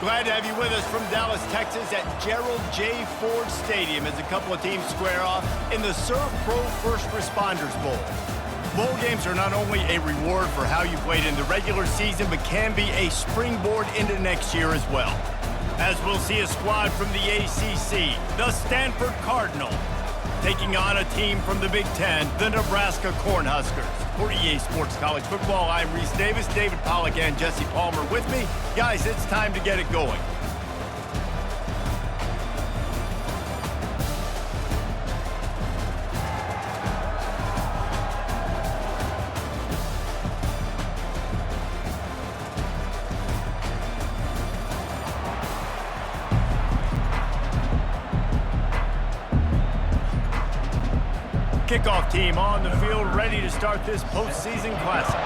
Glad to have you with us from Dallas, Texas at Gerald J. Ford Stadium as a couple of teams square off in the Serve Pro First Responders Bowl. Bowl games are not only a reward for how you played in the regular season, but can be a springboard into next year as well. As we'll see a squad from the ACC, the Stanford Cardinal, taking on a team from the Big Ten, the Nebraska Cornhuskers. For EA Sports College Football, I'm Reese Davis, David Pollack, and Jesse Palmer with me. Guys, it's time to get it going. Kickoff team on the field, ready to start this postseason classic.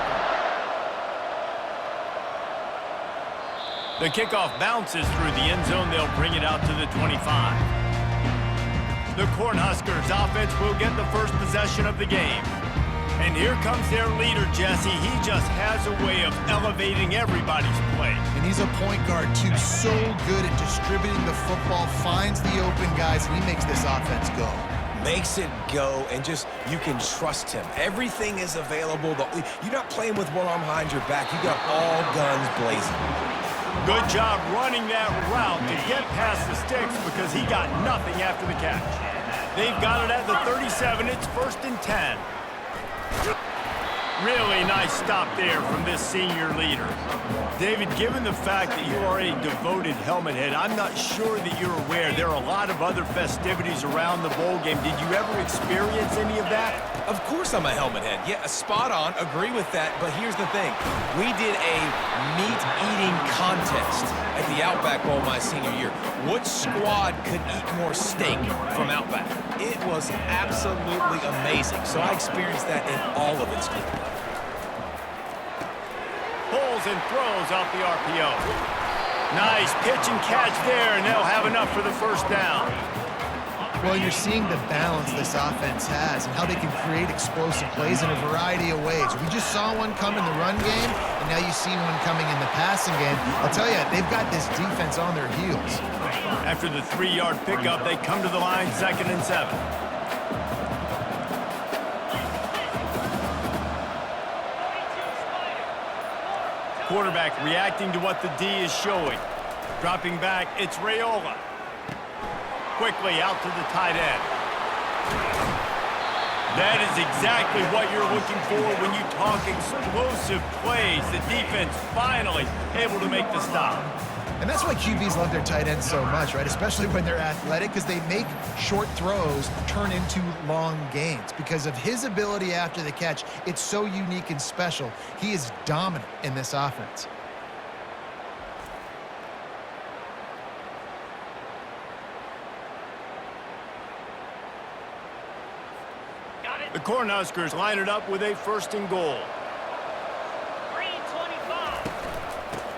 The kickoff bounces through the end zone. They'll bring it out to the 25. The Cornhuskers offense will get the first possession of the game. And here comes their leader, Jesse. He just has a way of elevating everybody's play. And he's a point guard, too. So good at distributing the football, finds the open guys, and he makes this offense go. Makes it go, and just, you can trust him. Everything is available. You're not playing with one arm behind your back. You got all guns blazing. Good job running that route to get past the sticks because he got nothing after the catch. They've got it at the 37. It's 1st and 10. Really nice stop there from this senior leader. David, given the fact that you are a devoted helmet head, I'm not sure that you're aware there are a lot of other festivities around the bowl game. Did you ever experience any of that? Of course I'm a helmet head. Yeah, spot on. Agree with that. But here's the thing. We did a meat-eating contest at the Outback Bowl my senior year. Which squad could eat more steak from Outback? It was absolutely amazing. So I experienced that in all of its glory. Pulls and throws off the RPO. Nice pitch and catch there, and they'll have enough for the first down. Well, you're seeing the balance this offense has and how they can create explosive plays in a variety of ways. We just saw one come in the run game, and now you see one coming in the passing game. I'll tell you, they've got this defense on their heels. After the 3-yard pickup, they come to the line 2nd and 7. Quarterback reacting to what the D is showing. Dropping back, it's Raiola. Quickly out to the tight end. That is exactly what you're looking for when you talk explosive plays. The defense finally able to make the stop. And that's why QBs love their tight ends so much, right? Especially when they're athletic, because they make short throws turn into long gains. Because of his ability after the catch, it's so unique and special. He is dominant in this offense. The Cornhuskers line it up with a 1st and goal.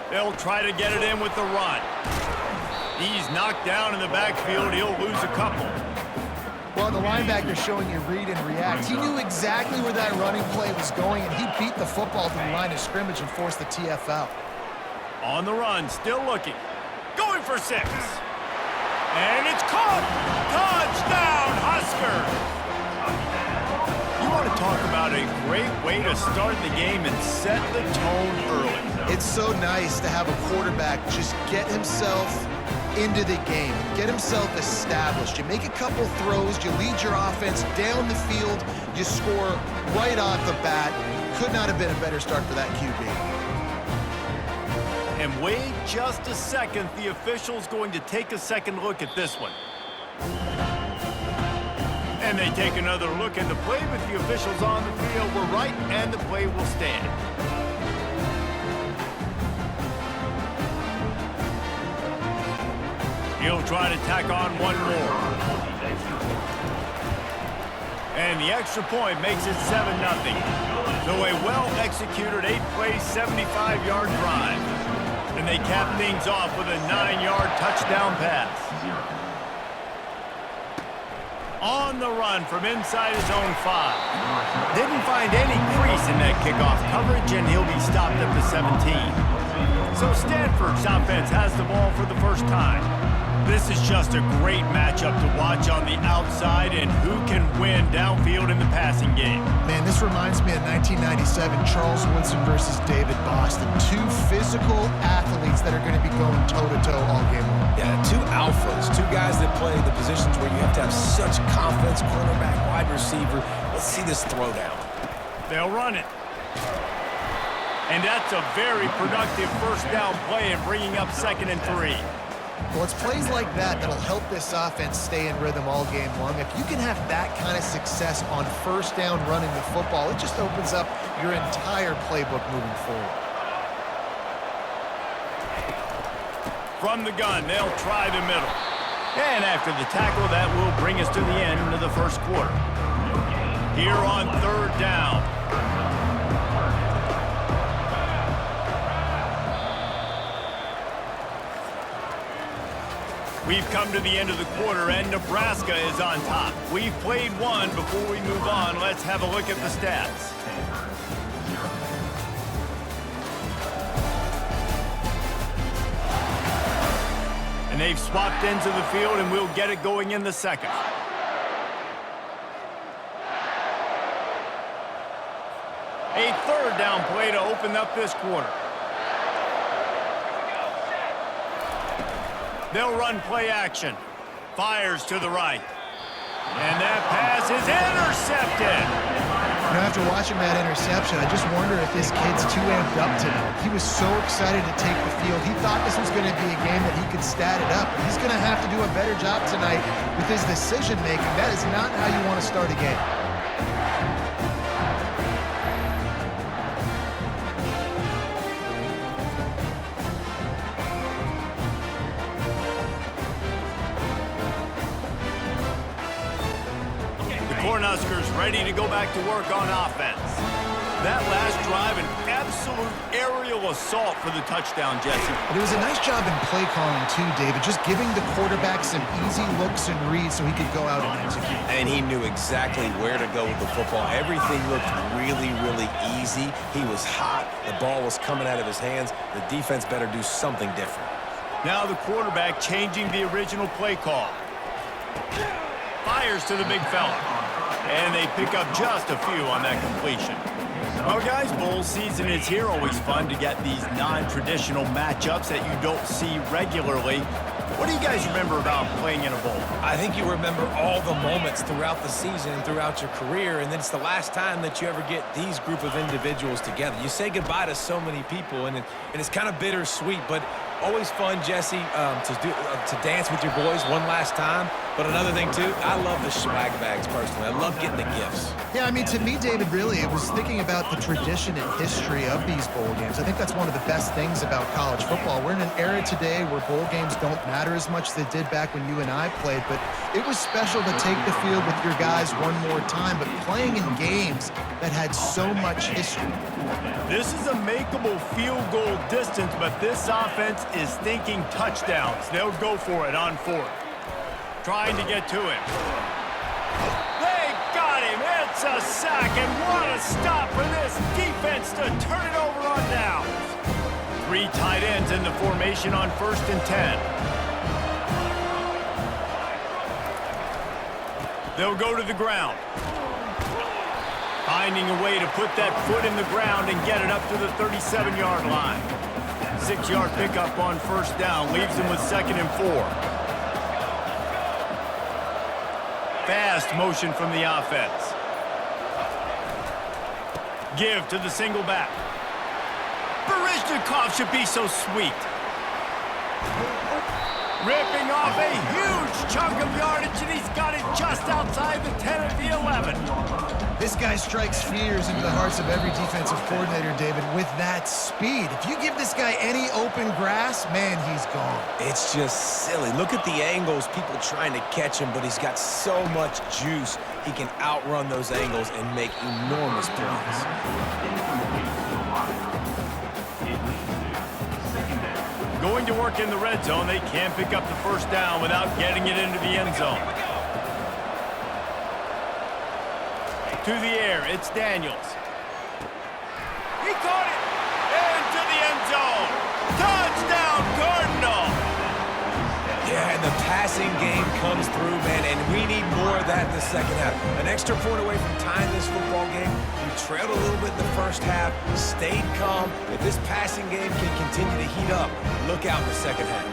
They'll try to get it in with the run. He's knocked down in the backfield. He'll lose a couple. Well, the linebacker's showing you read and react. He knew exactly where that running play was going, and he beat the football to the line of scrimmage and forced the TFL. On the run, still looking. Going for 6. And it's caught. Touchdown, Huskers. You want to talk about a great way to start the game and set the tone early. It's so nice to have a quarterback just get himself into the game, get himself established. You make a couple throws, you lead your offense down the field, you score right off the bat. Could not have been a better start for that QB. And wait just a second, the official's going to take a second look at this one. And they take another look at the play, but the officials on the field were right, and the play will stand. He'll try to tack on one more. And the extra point makes it 7-0. So a well-executed 8-play, 75-yard drive. And they cap things off with a 9-yard touchdown pass. On the run from inside his own 5. Didn't find any crease in that kickoff coverage, and he'll be stopped at the 17. So Stanford's offense has the ball for the first time. This is just a great matchup to watch on the outside and who can win downfield in the passing game. Man, this reminds me of 1997, Charles Woodson versus David Boston. Two physical athletes that are going to be going toe-to-toe all game long. Yeah, two alphas, two guys that play the positions where you have to have such confidence, cornerback, wide receiver. Let's see this throwdown. They'll run it. And that's a very productive first down play and bringing up 2nd and 3. Well, it's plays like that that'll help this offense stay in rhythm all game long. If you can have that kind of success on first down running the football, it just opens up your entire playbook moving forward. From the gun, they'll try the middle. And after the tackle, that will bring us to the end of the first quarter. Here on 3rd down. We've come to the end of the quarter, and Nebraska is on top. We've played one. Before we move on, let's have a look at the stats. And they've swapped ends of the field, and we'll get it going in the second. A 3rd down play to open up this quarter. They'll run play action. Fires to the right. And that pass is intercepted. You know, after watching that interception, I just wonder if this kid's too amped up tonight. He was so excited to take the field. He thought this was going to be a game that he could stat it up. He's going to have to do a better job tonight with his decision-making. That is not how you want to start a game. Cornhuskers ready to go back to work on offense. That last drive, an absolute aerial assault for the touchdown, Jesse. But it was a nice job in play calling too, David, just giving the quarterback some easy looks and reads so he could go out and execute. And he knew exactly where to go with the football. Everything looked really, really easy. He was hot. The ball was coming out of his hands. The defense better do something different. Now the quarterback changing the original play call. Fires to the big fella. And they pick up just a few on that completion. Well, guys, bowl season is here. Always fun to get these non-traditional matchups that you don't see regularly. What do you guys remember about playing in a bowl? I think you remember all the moments throughout the season and throughout your career, and then it's the last time that you ever get these group of individuals together. You say goodbye to so many people, and it's kind of bittersweet, but always fun, Jesse, to dance with your boys one last time. But another thing, too, I love the swag bags, personally. I love getting the gifts. Yeah, I mean, to me, David, really, it was thinking about the tradition and history of these bowl games. I think that's one of the best things about college football. We're in an era today where bowl games don't matter as much as they did back when you and I played, but it was special to take the field with your guys one more time, but playing in games that had so much history. This is a makeable field goal distance, but this offense is thinking touchdowns. They'll go for it on 4th. Trying to get to him. They got him. It's a sack, and what a stop for this defense to turn it over on downs. 3 tight ends in the formation on 1st and 10. They'll go to the ground. Finding a way to put that foot in the ground and get it up to the 37-yard line. 6-yard pickup on 1st down leaves them with 2nd and 4. Fast motion from the offense. Give to the single back. Barishnikov should be so sweet. Ripping off a huge chunk of yardage, and he's got it just outside the 10 of the 11. This guy strikes fears into the hearts of every defensive coordinator, David, with that speed. If you give this guy any open grass, man, he's gone. It's just silly. Look at the angles, people trying to catch him, but he's got so much juice. He can outrun those angles and make enormous plays. Going to work in the red zone, they can't pick up the 1st down without getting it into the end zone. To the air, it's Daniels. He caught it! Into the end zone! Yeah, and the passing game comes through, man, and we need more of that in the second half. An extra point away from tying this football game. We trailed a little bit in the first half, stayed calm. If this passing game can continue to heat up, look out in the second half.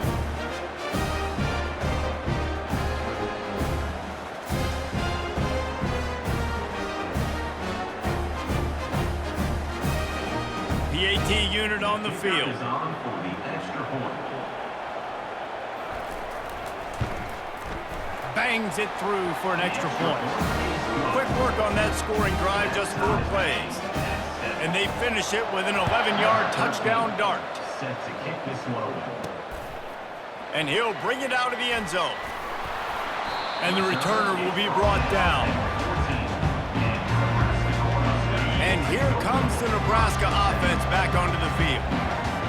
PAT unit on the field. Bangs it through for an extra point. Quick work on that scoring drive, just 4 plays. And they finish it with an 11-yard touchdown dart. And he'll bring it out of the end zone. And the returner will be brought down. And here comes the Nebraska offense back onto the field.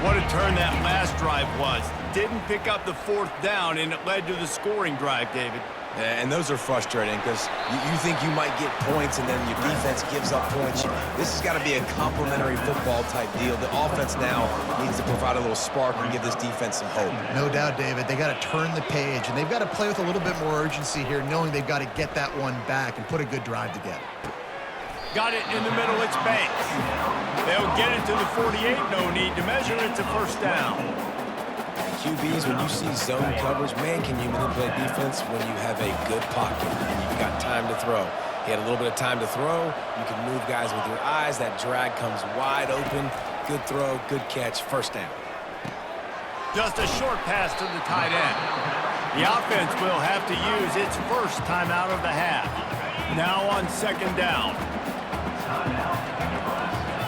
What a turn that last drive was. Didn't pick up the 4th down, and it led to the scoring drive, David. Yeah, and those are frustrating because you think you might get points and then your defense gives up points. This has got to be a complementary football type deal. The offense now needs to provide a little spark and give this defense some hope. No doubt, David. They got to turn the page, and they've got to play with a little bit more urgency here, knowing they've got to get that one back and put a good drive together. Got it in the middle, it's Banks. They'll get it to the 48, no need to measure, it's a first down. QBs, when you see zone coverage, man, can you manipulate defense when you have a good pocket and you've got time to throw. He had a little bit of time to throw. You can move guys with your eyes. That drag comes wide open. Good throw, good catch, first down. Just a short pass to the tight end. The offense will have to use its first timeout of the half. Now on second down.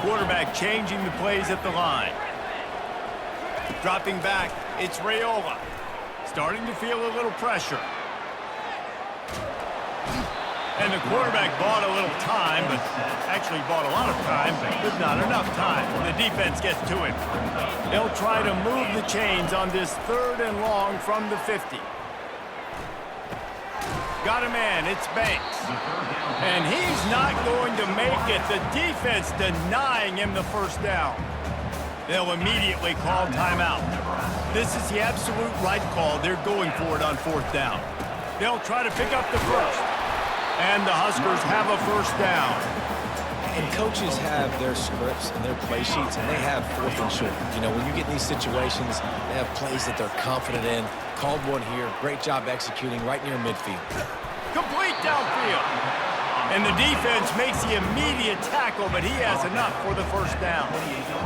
Quarterback changing the plays at the line. Dropping back, it's Raiola. Starting to feel a little pressure. And the quarterback bought a little time, but actually bought a lot of time, but not enough time. The defense gets to him. They'll try to move the chains on this 3rd and long from the 50. Got a man, it's Banks. And he's not going to make it. The defense denying him the first down. They'll immediately call timeout. This is the absolute right call. They're going for it on 4th down. They'll try to pick up the first. And the Huskers have a first down. And coaches have their scripts and their play sheets, and they have 4th and short. You know, when you get in these situations, they have plays that they're confident in. Called one here. Great job executing right near midfield. Complete downfield. And the defense makes the immediate tackle, but he has enough for the first down.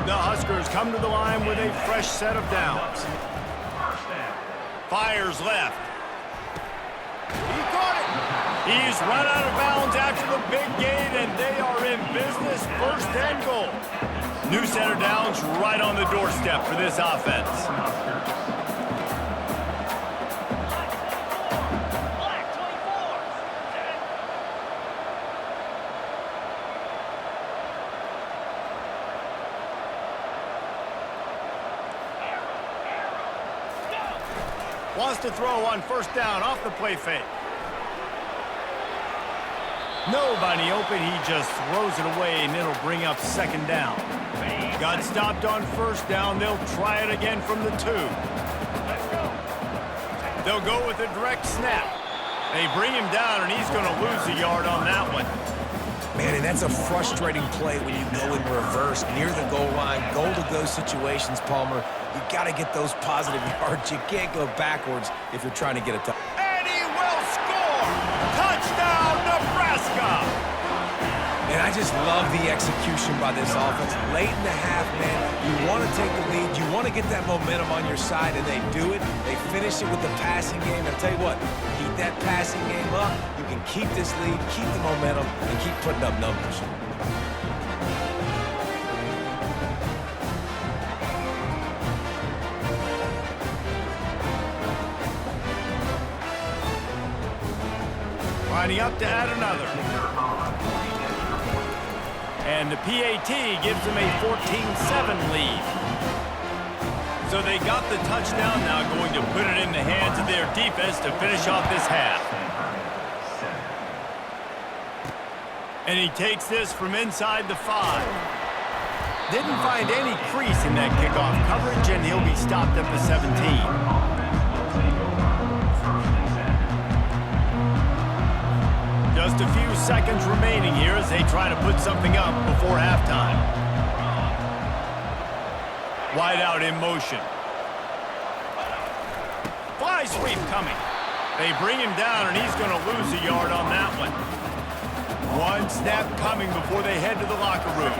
The Huskers come to the line with a fresh set of downs. Fires left. He caught it. He's run out of bounds after the big gain, and they are in business, 1st and goal. New set of downs right on the doorstep for this offense. Wants to throw on 1st down off the play fake. Nobody open, he just throws it away, and it'll bring up 2nd down. Got stopped on 1st down. They'll try it again from the 2. They'll go with a direct snap. They bring him down, and he's going to lose a yard on that one. Man, and that's a frustrating play when you go in reverse near the goal line. Goal to go situations, Palmer. You got to get those positive yards. You can't go backwards if you're trying to get a touchdown. And he will score! Touchdown, Nebraska! And I just love the execution by this offense. Late in the half, man, you want to take the lead. You want to get that momentum on your side, and they do it. They finish it with the passing game. And I'll tell you what, keep that passing game up. You can keep this lead, keep the momentum, and keep putting up numbers. Lining up to add another. And the PAT gives them a 14-7 lead. So they got the touchdown, now going to put it in the hands of their defense to finish off this half. And he takes this from inside the 5. Didn't find any crease in that kickoff coverage, and he'll be stopped at the 17. seconds remaining here as they try to put something up before halftime. Wide out in motion. Fly sweep coming. They bring him down, and he's going to lose a yard on that one. One snap coming before they head to the locker room.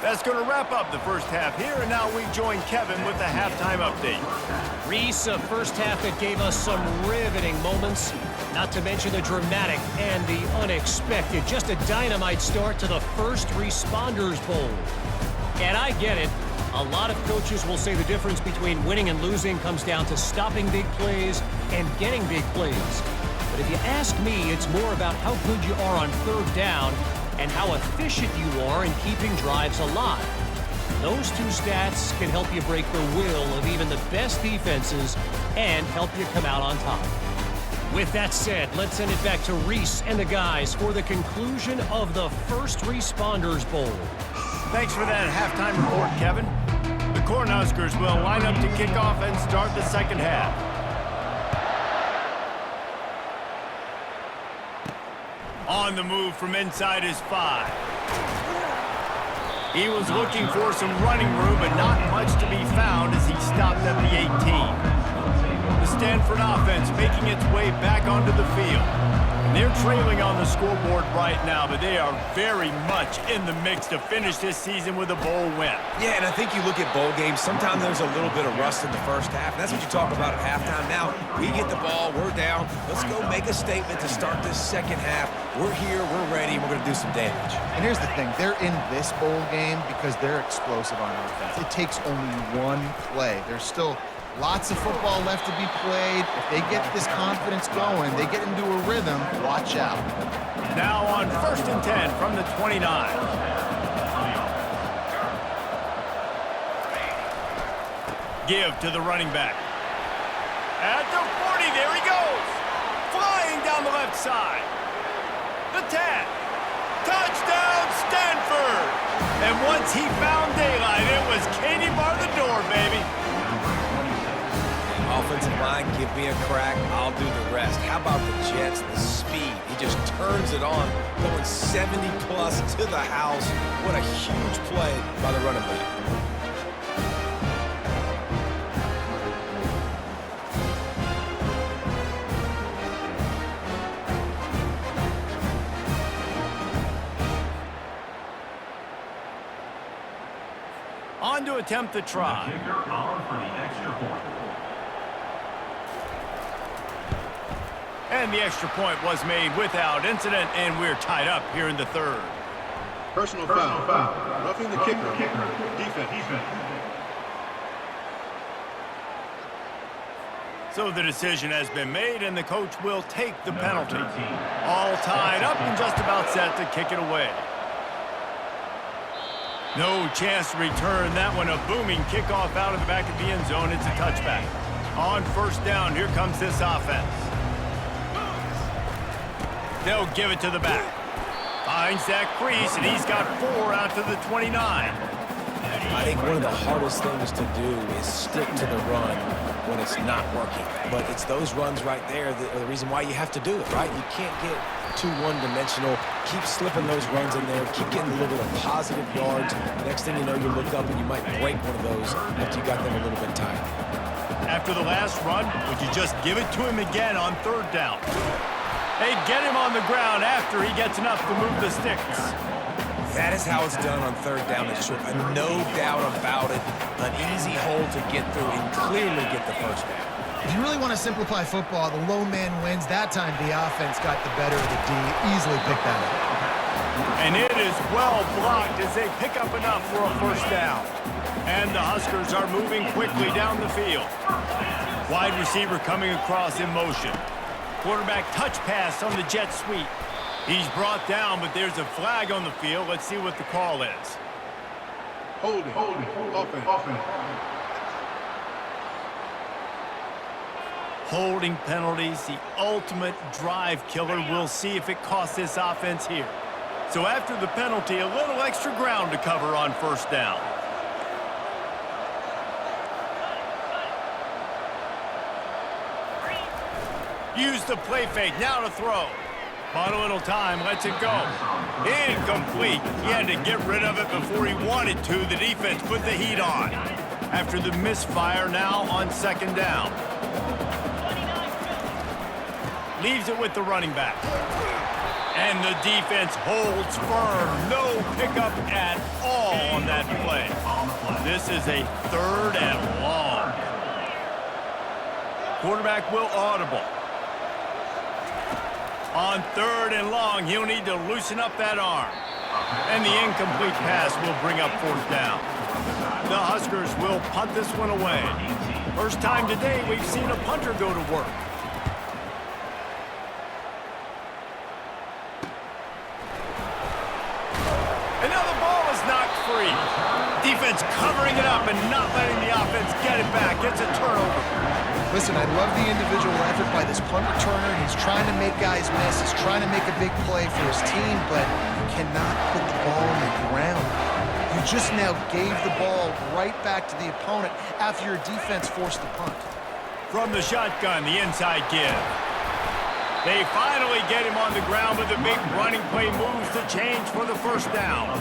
That's going to wrap up the first half here, and now we join Kevin with the halftime update. Reese, a first half that gave us some riveting moments, not to mention the dramatic and the unexpected. Just a dynamite start to the First Responders Bowl. And I get it. A lot of coaches will say the difference between winning and losing comes down to stopping big plays and getting big plays. But if you ask me, it's more about how good you are on third down and how efficient you are in keeping drives alive. Those two stats can help you break the will of even the best defenses and help you come out on top. With that said, let's send it back to Reese and the guys for the conclusion of the First Responders Bowl. Thanks for that halftime report, Kevin. The Cornhuskers will line up to kick off and start the second half. On the move from inside his 5. He was looking for some running room, but not much to be found as he stopped at the 18. The Stanford offense making its way back onto the field. And they're trailing on the scoreboard right now, but they are very much in the mix to finish this season with a bowl win. Yeah, and I think you look at bowl games, sometimes there's a little bit of rust in the first half. And that's what you talk about at halftime. Now, we get the ball, we're down. Let's go make a statement to start this second half. We're here, we're ready, and we're going to do some damage. And here's the thing. They're in this bowl game because they're explosive on offense. It takes only one play. There's still lots of football left to be played. If they get this confidence going, they get into a rhythm, watch out. Now on 1st and 10 from the 29. Give to the running back. At the 40, there he goes. Flying down the left side. The tag. Touchdown, Stanford. And once he found daylight, it was Katie bar the door, baby. Offensive line, give me a crack, I'll do the rest. How about the Jets, the speed? He just turns it on, going 70-plus to the house. What a huge play by the running back. On to attempt the try. And the extra point was made without incident, and we're tied up here in the third. Personal foul. Roughing the kicker. Defense. So the decision has been made, and the coach will take the penalty. All tied up and just about set to kick it away. No chance to return that one. A booming kickoff out of the back of the end zone. It's a touchback. On 1st down, here comes this offense. They'll give it to the back. Finds that crease, and he's got 4 out to the 29. I think one of the hardest things to do is stick to the run when it's not working. But it's those runs right there that are the reason why you have to do it, right? You can't get too one-dimensional. Keep slipping those runs in there. Keep getting a little bit of positive yards. Next thing you know, you look up and you might break one of those after you got them a little bit tight. After the last run, would you just give it to him again on 3rd down? They'd get him on the ground after he gets enough to move the sticks. That is how it's done on 3rd down. It's no doubt about it. An easy hole to get through and clearly get the first down. If you really want to simplify football, the low man wins. That time the offense got the better of the D. Easily picked that up. And it is well blocked as they pick up enough for a 1st down. And the Huskers are moving quickly down the field. Wide receiver coming across in motion. Quarterback touch pass on the jet sweep. He's brought down, but there's a flag on the field. Let's see what the call is. Holding. Offense. Holding penalties, the ultimate drive killer. We'll see if it costs this offense here. So after the penalty, a little extra ground to cover on 1st down. Use the play fake. Now to throw. Bought a little time. Lets it go. Incomplete. He had to get rid of it before he wanted to. The defense put the heat on. After the misfire, now on second down. Leaves it with the running back. And the defense holds firm. No pickup at all on that play. This is a 3rd and long. Quarterback will audible. On 3rd and long, he'll need to loosen up that arm. And the incomplete pass will bring up 4th down. The Huskers will punt this one away. First time today we've seen a punter go to work. Another ball is knocked free. Defense covering it up and not letting the offense get it back. It's a turnover. Listen, I love the individual effort by this punt returner. He's trying to make guys miss. He's trying to make a big play for his team, but you cannot put the ball on the ground. You just now gave the ball right back to the opponent after your defense forced the punt. From the shotgun, the inside give. They finally get him on the ground with a big running play moves the change for the first down.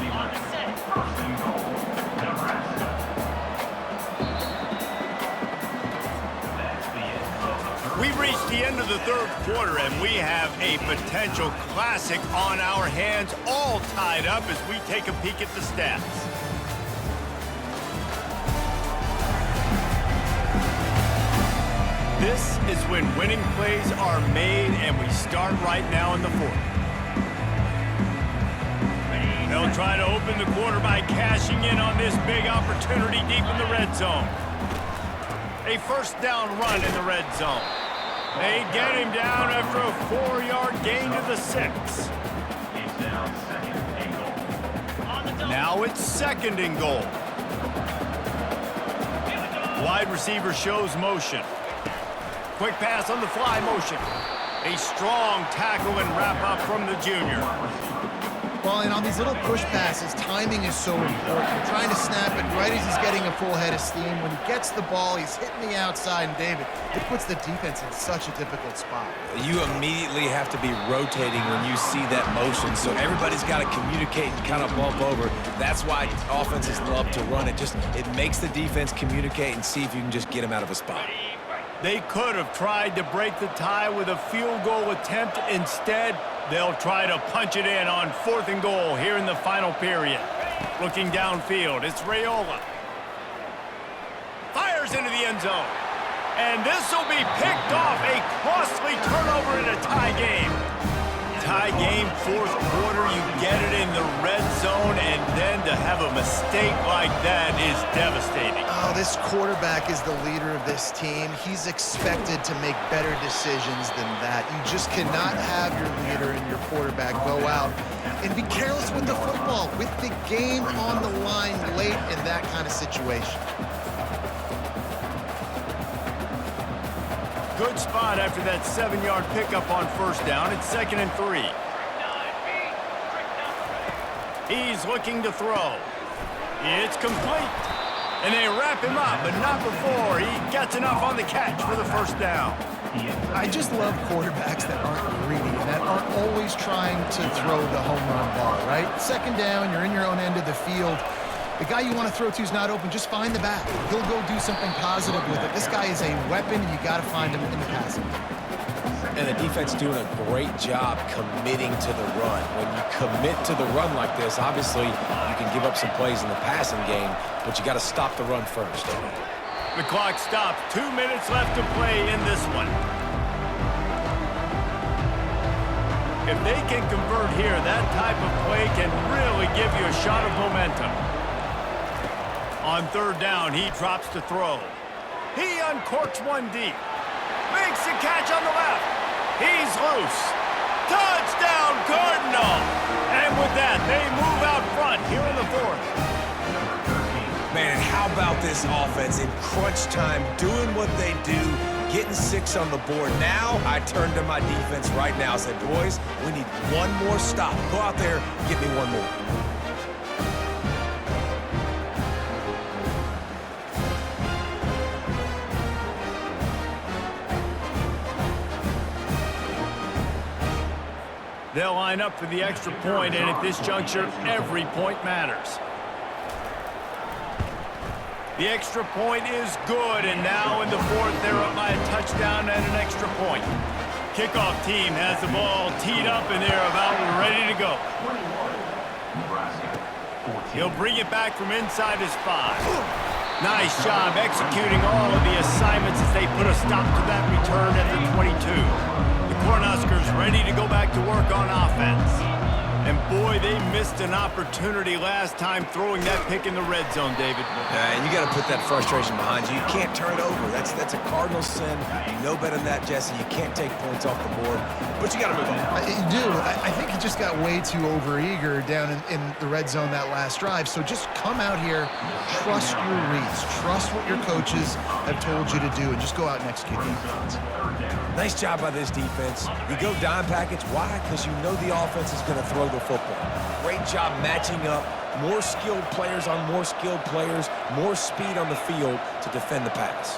We've reached the end of the 3rd quarter, and we have a potential classic on our hands, all tied up as we take a peek at the stats. This is when winning plays are made, and we start right now in the 4th. They'll try to open the quarter by cashing in on this big opportunity deep in the red zone. A first down run in the red zone. They get him down after a 4-yard gain to the 6. Now it's 2nd and goal. Wide receiver shows motion. Quick pass on the fly motion. A strong tackle and wrap up from the junior. Well, and on these little push passes, timing is so important. You're trying to snap it right as he's getting a full head of steam. When he gets the ball, he's hitting the outside, and David, it puts the defense in such a difficult spot. You immediately have to be rotating when you see that motion, so everybody's got to communicate and kind of bump over. That's why offenses love to run it. It makes the defense communicate and see if you can just get him out of a spot. They could have tried to break the tie with a field goal attempt. Instead, they'll try to punch it in on 4th and goal here in the final period. Looking downfield, it's Raiola. Fires into the end zone. And this will be picked off. A costly turnover in a tie game. Tie game, 4th quarter, you get it in the red zone, and then to have a mistake like that is devastating. Oh, this quarterback is the leader of this team. He's expected to make better decisions than that. You just cannot have your leader and your quarterback go out and be careless with the football, with the game on the line late in that kind of situation. Good spot after that 7-yard pickup on first down. It's 2nd and 3. He's looking to throw. It's complete. And they wrap him up, but not before he gets enough on the catch for the first down. I just love quarterbacks that aren't greedy, that aren't always trying to throw the home run ball, right? 2nd down, you're in your own end of the field. The guy you want to throw to is not open. Just find the back. He'll go do something positive with it. This guy is a weapon, and you got to find him in the passing. And the defense doing a great job committing to the run. When you commit to the run like this, obviously you can give up some plays in the passing game, but you got to stop the run first. The clock stops. 2 minutes left to play in this one. If they can convert here, that type of play can really give you a shot of momentum. On 3rd down, he drops to throw. He uncorks one deep. Makes the catch on the left. He's loose. Touchdown, Cardinal! And with that, they move out front here in the 4th. Man, how about this offense in crunch time, doing what they do, getting 6 on the board. Now, I turn to my defense right now and say, boys, we need one more stop. Go out there, get me one more. They'll line up for the extra point, and at this juncture, every point matters. The extra point is good, and now in the fourth, they're up by a touchdown and an extra point. Kickoff team has the ball teed up, and they're about ready to go. He'll bring it back from inside his 5. Nice job executing all of the assignments as they put a stop to that return at the 22. The Cornhuskers ready to go back to work on offense. And boy, they missed an opportunity last time throwing that pick in the red zone, David. And you got to put that frustration behind you. You can't turn it over. That's a cardinal sin. You know better than that, Jesse. You can't take points off the board, but you got to move on. You do. I think he just got way too overeager down in the red zone that last drive. So just come out here, trust your reads, trust what your coaches have told you to do, and just go out and execute the offense. Nice job by this defense. You go dime package. Why? Because you know the offense is going to throw the football. Great job matching up. More skilled players on more skilled players. More speed on the field to defend the pass.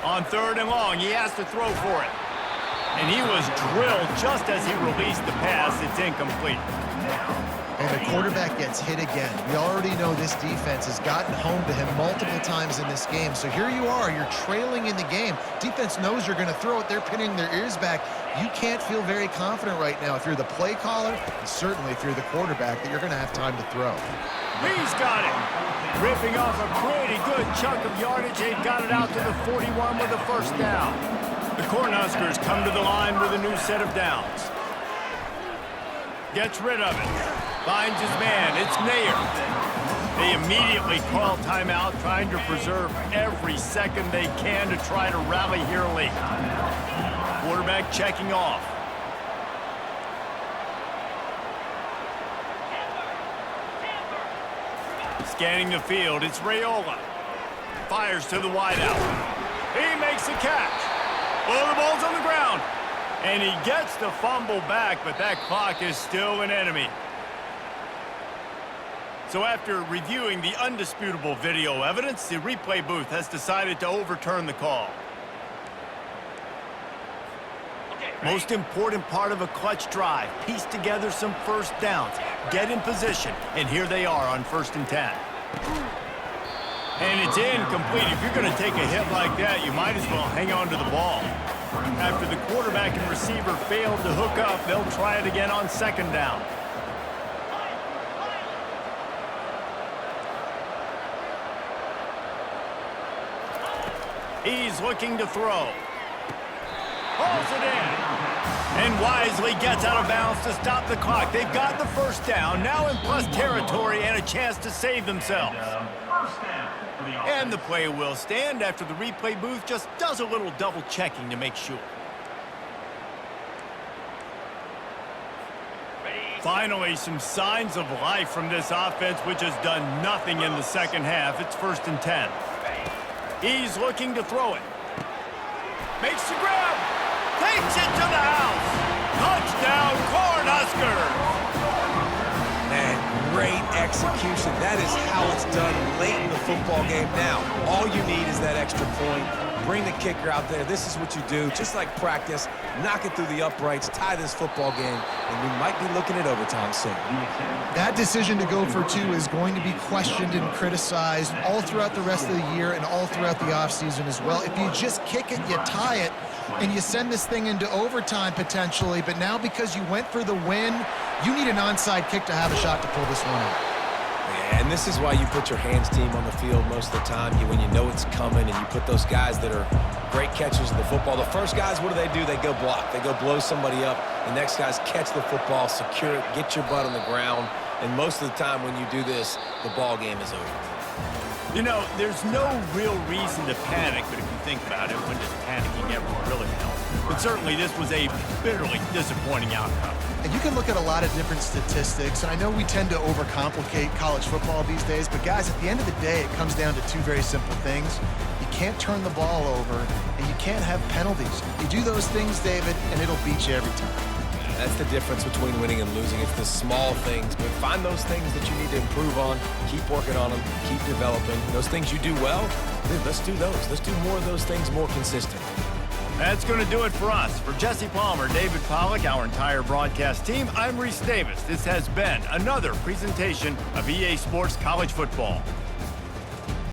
On 3rd and long, he has to throw for it. And he was drilled just as he released the pass. It's incomplete. And the quarterback gets hit again. We already know this defense has gotten home to him multiple times in this game. So here you are, you're trailing in the game. Defense knows you're going to throw it. They're pinning their ears back. You can't feel very confident right now if you're the play caller, and certainly if you're the quarterback, that you're going to have time to throw. He's got it. Ripping off a pretty good chunk of yardage. They've got it out to the 41 with a first down. The Cornhuskers come to the line with a new set of downs. Gets rid of it. Finds his man. It's Nair. They immediately call timeout, trying to preserve every second they can to try to rally here late. Quarterback checking off. Scanning the field, it's Raiola. Fires to the wideout. He makes the catch. Well, the ball's on the ground. And he gets the fumble back, but that clock is still an enemy. So after reviewing the undisputable video evidence, the replay booth has decided to overturn the call. Most important part of a clutch drive, piece together some first downs, get in position, and here they are on 1st and 10. And it's incomplete. If you're going to take a hit like that, you might as well hang on to the ball. After the quarterback and receiver failed to hook up, they'll try it again on 2nd down. He's looking to throw. Pulls it in. And wisely gets out of bounds to stop the clock. They've got the first down, now in plus territory and a chance to save themselves. And the play will stand after the replay booth just does a little double checking to make sure. Finally, some signs of life from this offense, which has done nothing in the second half. It's 1st and 10. He's looking to throw it. Makes the grab. Takes it to the house. Touchdown, Cornhuskers. Man, great execution. That is how it's done late in the football game. Now, all you need is that extra point. Bring the kicker out there. This is what you do. Just like practice, knock it through the uprights, tie this football game, and we might be looking at overtime soon. That decision to go for 2 is going to be questioned and criticized all throughout the rest of the year and all throughout the offseason as well. If you just kick it, you tie it, and you send this thing into overtime potentially, but now because you went for the win, you need an onside kick to have a shot to pull this one out. Yeah, and this is why you put your hands team on the field most of the time. When you know it's coming, and you put those guys that are great catchers of the football. The first guys, what do? They go block. They go blow somebody up. The next guys catch the football, secure it, get your butt on the ground. And most of the time when you do this, the ball game is over. You know, there's no real reason to panic, but if you think about it, when does panicking ever really help? But certainly this was a bitterly disappointing outcome. And you can look at a lot of different statistics, and I know we tend to overcomplicate college football these days, but guys, at the end of the day, it comes down to 2 very simple things. You can't turn the ball over, and you can't have penalties. You do those things, David, and it'll beat you every time. That's the difference between winning and losing. It's the small things, but find those things that you need to improve on. Keep working on them. Keep developing. Those things you do well, dude, let's do those. Let's do more of those things more consistently. That's going to do it for us. For Jesse Palmer, David Pollack, our entire broadcast team, I'm Reese Davis. This has been another presentation of EA Sports College Football.